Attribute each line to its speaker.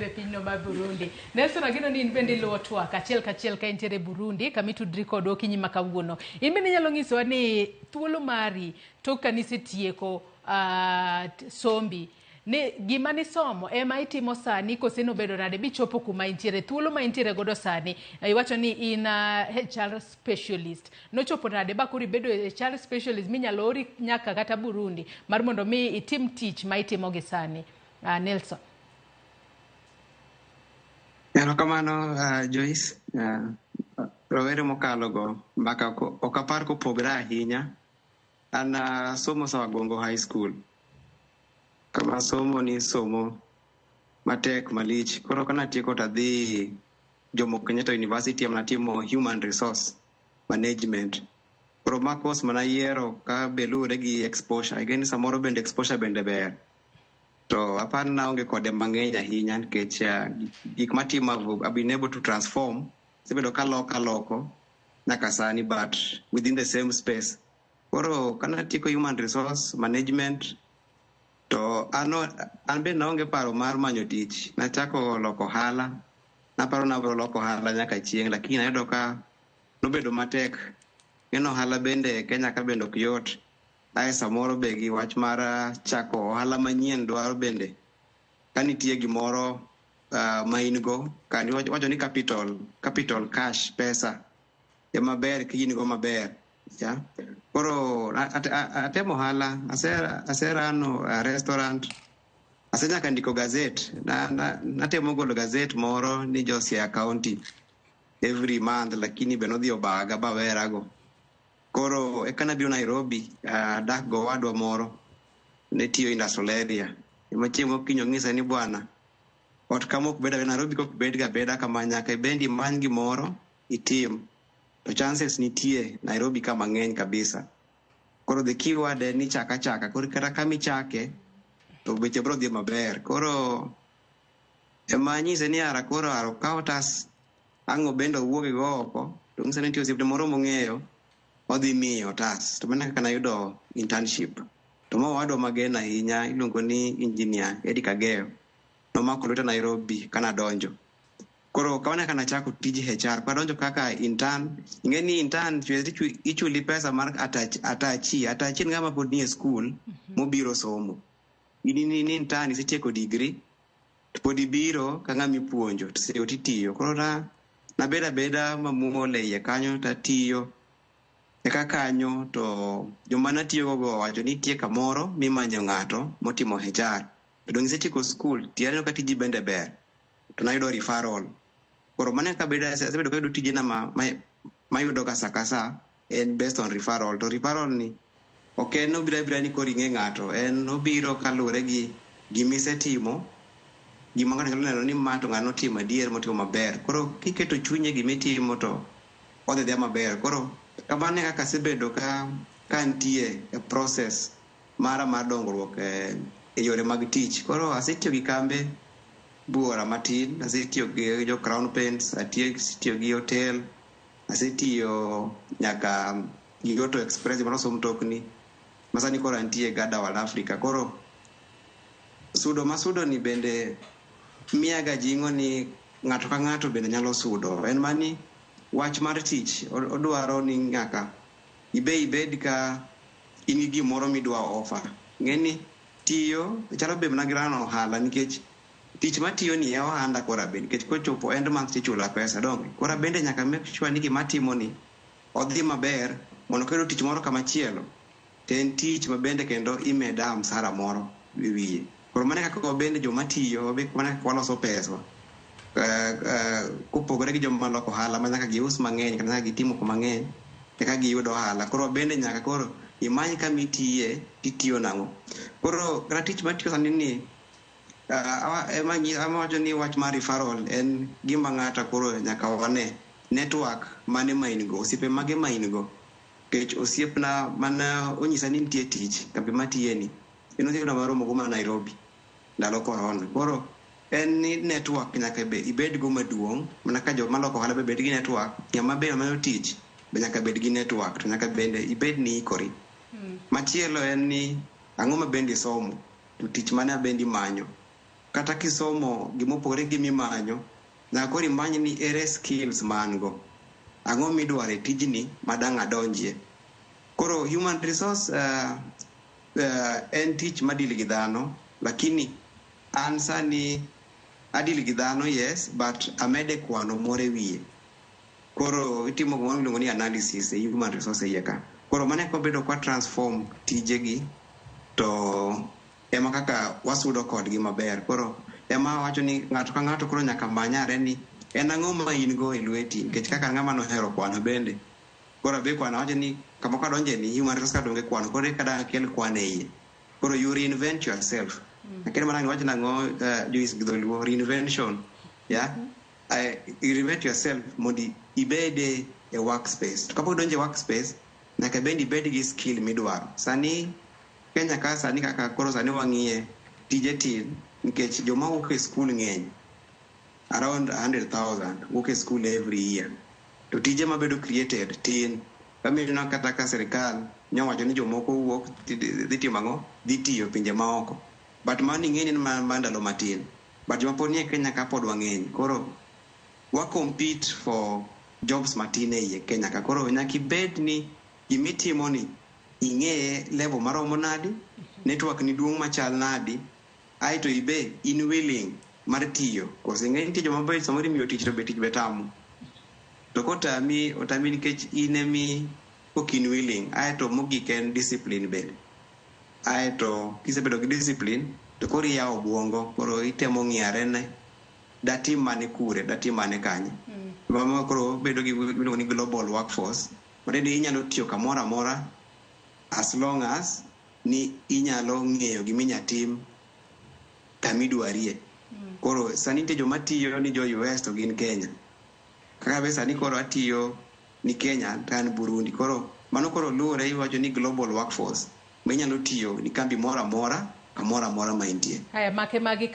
Speaker 1: Pinyno ma Burundi. Nelson ageno ni in bende luwo twak achiel kachiel ka intiere Burundi kama itudri kodwa okinyi ma kawuono. In bende nyalo nyisowa ni thuolo mari tok kanisetieko sombi ni gima nisomo ema itimo sani kose nobedo nade bichopo kuma intiere thuolo ma intiere godo sani iwacho ni in HR specialist nochopo nade ba kuri bedo HR specialist minyalo ori nyaka kata Burundi mar mondo mi itim tich ma itimo gi sani. Nelson.
Speaker 2: Erokamano Joyce, rovere mokalo go mbaka ok apar kopogore ahinya. An somo Sawagongo High School. Kama somo ni somo matek malich. Koro kana tieko tadhi Jomo Kenyatta University amna timo Human Resource Management. Koro ma course mana yiero ka belure gi exposure. Again samoro bende exposure bende ber. To apar na onge kode mang'eny ahinya nikech gik matimo I've been able to transform sebedo kaloko nyaka sani but within the same space. Koro kana tieko Human Resource Management to an be naonge paro mar manyo tich. Nachako loko ohala. Naparo nabro loko ohala nyaka chieng' lakini nayudo ka nobedo matek. Ngeno ohala bende Kenya ka bende ok yot. Ae samoro be gi wach mar chako ohala manyien dwaro bende kanitie gimoro ma in go kani wacho ni capital cash pesa ema ber kigini go maber ya. Koro atemo ohala aserano restaurant asenyaka ndiko gazette natemo golo gazette moro ni Josia County every month lakini be nodhi obaga bawerago. Koro ekana biro Nairobi dak go wadwa moro ne tiyo industrial area machiemo kinyo ngisa ni bwana ot kama ok beda Nairobi kok beda kama nyaka bendi many gimoro itim to chances nitie Nairobi kama ng'eny kabisa. Koro the keyword ni chaka koro kata kama ichake to beche bro dhi maber. Koro emanyise ni ara koro kautas ang'o bendo wuoge go oko to ngisa ni tiyo sipte moro mong'eyo odhi miyo otas to mana kana yudo internship to ma wado magena ahinya iluongo ni engineer Eddie Kageo no mako lweta Nairobi kana donjo. Koro kawana kana chako tiji HR kwa donjo kaka intern ingeni intern ichuli pesa mar atachi ngama pod ni school mobiro somo ini ni intern isetieko degree to pod ibiro ka ngami puonjo to se otitiyo. Koro na beda mamole ye kanyo tatiyo eka kanyo to joma natiyo go wacho ni tie kamoro mimanyo ng'ato motimo HR to dong isetieko school tiare ka tiji bende ber to nayudo referral. Koro mane ka beda sebedo ka tiji na mayudo kasa en based on referral. To referral ni ok en obira ni kori ng'e ng'ato en obiro kalure gi gimisetimo gima ng'ato nyalo neno ni ma to ng'ano timo adier motimo maber. Koro kiketo chunye gimitimo to odhi dhi maber. Koro kamane kaka sebedo ka nitie a process mara mar dongruok e yore mag tich. Koro asetiyo gi kambe buora matin, asetiyo gi jo Crown Paints, asetiyo gi hotel, asetiyo nyaka gi Auto Express maloso mtokni masani koro nitie Gada Wal Africa. Koro sudo ni bende miyaga jingo ni ng'ato ka ng'ato bende nyalo sudo. En mani wach mar tich odwaro ni nyaka ibed ka in gi gimoro midwa offer. Ngeni tiyo chalo be na grano ohala nikech tich matiyo ni e ohanda kora bende nikech kochopo end month tichula pesa donge. Kora bende nyaka make sure ni gima timo ni odhi maber mondo kendo tich moro kama chielo ten tich mabende kendo imeda msara moro wiye. Koro mane kaka bende joma tiyo be mane kwaloso pesa kupogore gi joma loko ohala ma nyaka gius mang'eny kata nyaka gitimo mang'eny eka giyudo ohala. Koro bende nyaka koro imany kama itiyo nang'o. Koro kata tich matiyo sani ni amawacho ni wach mar referral en gima ng'ata koro nyaka wane network mane ma in go, osiepe mage ma in go. Kech osiepna mana onyisa ni nitie tich kambi matiye ni osiepna maromo go ma Nairobi ndalo corona. Koro en ni network nyaka ibed go maduong' mana ka joma loko ohala bed gi network ng'ama ber manyo tich be nyaka bed gi network to nyaka bende ibed ni ikori. Machielo en ni ang'o ma bende somo to tich mane bendi manyo kata kisomo gimopogore gi mimanyo nyaka koro imany ni ere skills man go, ang'o midwaro e tijni madang' adonjie. Koro human resource en tich madil gi dhano, lakini an sani adil gi dhano yes, but amede kwano moro e wiye. Koro itimo gima iluongo ni analysis e human resource iye ka. Koro mane kobedo kwa transform tijegi to ema kaka wasudo kodgi maber. Koro ema wacho ni ng'ato ka ng'ato koro nyaka manyare ni en ang'o ma in go e lweti, nikech kaka ng'ama nohero kwano bende. Koro be kwano wacho ni kama kadonje ni human resource ka donge kwano, koro kada kel kwane iye. Koro you reinvent yourself. Akere mana wacho nang'o Joyce gi dholuo reinvention. Yeah. You reinvent yourself mondi ibede e workspace. To kapok donje workspace nyaka bendi ibed gi skill midwaro. Sani Kenya ka sani kaka koro sani wang'iye tije tin nikech joma wuok e skul ng'eny, around 100,000 wuok e skul every year. To tije mabedo created tin. Kamino kata ka serikal nyowacho ni jomoko wuok dhi timo ang'o, dhi tiyo pinje maoko. But mani ng'eny ni mandalo matin. But joma pod nie Kenya ka pod wang'eny. Koro wa compete for jobs matin e iye Kenya ka. Koro nyaka ibed ni gimitimo ni ing'eye level maromo nadi, network ni duong' machal nadi, aito ibe in willing mar tiyo. Kose ng'eny nitie joma be samoro imiyo tich to be tich betamo. To kotami otami nikech inemi ok in willing, aito mogik en discipline bende. Aito kisebedo gi discipline to koro iyawo obwongo, koro itemo ng'iyare ne datim mane kure, datim mane kanye. Mama koro bedo gi miluongo ni global workforce, mane inyalo tiyo kamoro amora as long as ni inyalo ng'eyo giminya tim kamidwarie. Koro sani nitie joma tiyo ni jo US to gin Kenya. Kaka be sani koro atiyo ni Kenya to an Burundi. Koro mano koro luwore iwacho ni global workforce ma inyalo tiyo ni kambi moro amora ma intie.
Speaker 1: Haya make magi